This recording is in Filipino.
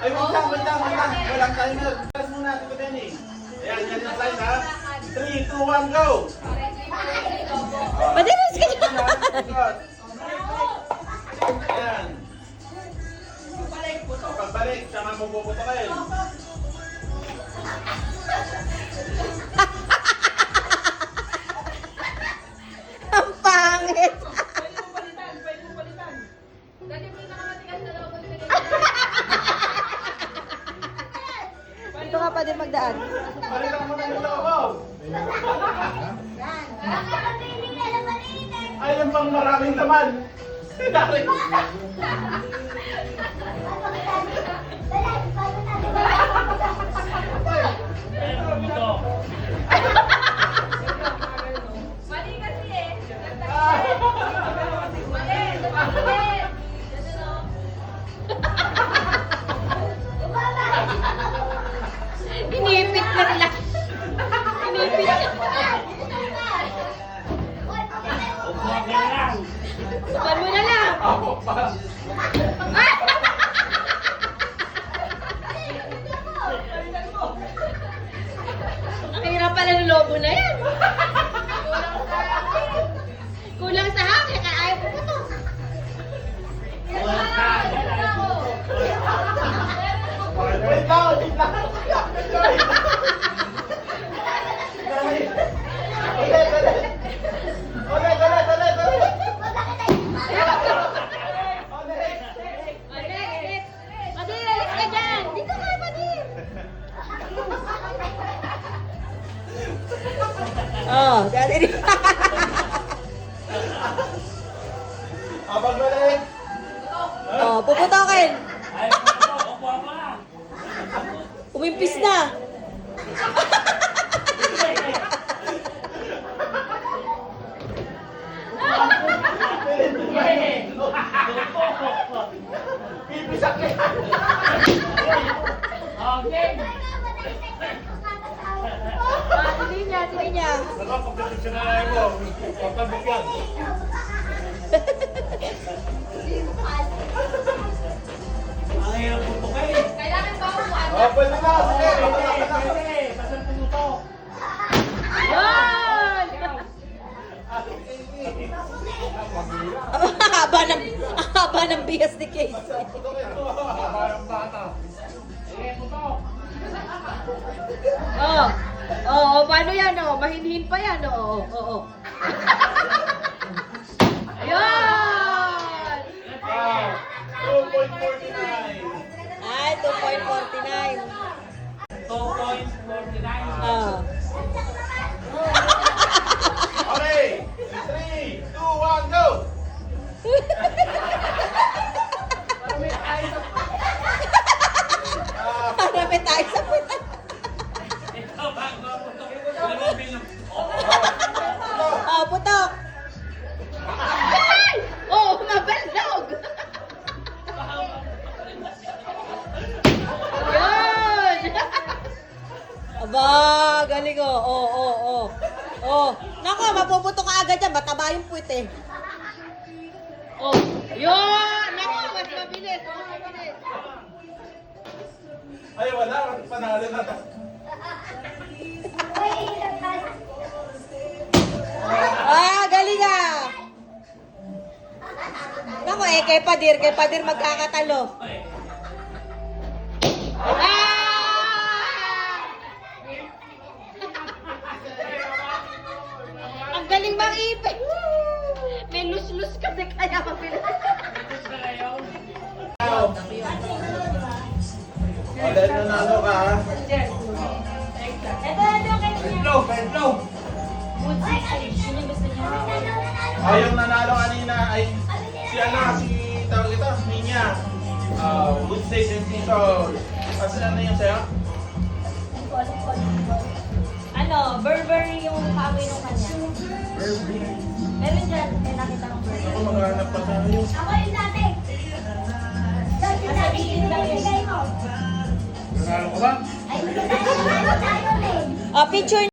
Ay, wait lang. Walang timer. Press muna, Tito Benny. Ayan, ganyan tayo ha. 3, 2, 1, go! Madalas ka dyan. Ayan. Pagbalik, saka magpuputo kayo. Ang pangit. Dito ka pa din magdaan. Balikan mo na yung lobo. Ay, yung pang maraming laman. Sinari. Mali kasi eh. Inipit na lang. Inipit na. Sukan mo na lang. Ako pa. Ang hirap pala ng lobo na yan. Kulang sa hangin. Kaya ayaw ko to. Wait lang. Ulit. Padir, alis ka dyan. Dito ka, Padir. Oh, dati rin. Pagbalik. Oh, puputokin. Umimpis na. Pipisak ka. Tili niya. Pagkakasya na lang mo. Pagkabukyan. Kailangan ba ako Oh, pwede na. Sige. Yan! Ang haba ng bias ni Casey. Oh. Oh, paano yan, oh? Mahinhin pa yan, oh. Oh. Ayun! 2.49. Ay, 2.49. 2.49. Oh. Okay. 3, 2, 1, go! Marami tayo sa puta. Ito, bago ako ito. Lamabing ng... Oh, putok. Ay! Oh, mabalog. Yun! Aba, galing oh. Oh. Nako, mapuputo ka agad yan. Mataba yung puwit eh. Oh, yun! Nako, mas mabilis. Ay, wala. Panalo na to. Ah, galing ah. Nako eh, kay Padir magkakatalo. Ah! Ang galing mang-ipin. May lus-lus kasi kaya mabilis. Dahil nanalo ka, ha? Flow. Yung nanalo kanina ay si tawag ito, Minya. Good day, sensation. Kasi ano yung sa'yo? Ano, Burberry yung kawin ng kanya. Meron dyan, may nakita ng Burberry. Ako maghanap pa tayo. Ako yung dati. Nasa bitin lang yun. Nanalo ko ba? Ay, hindi tayo. Oh, picture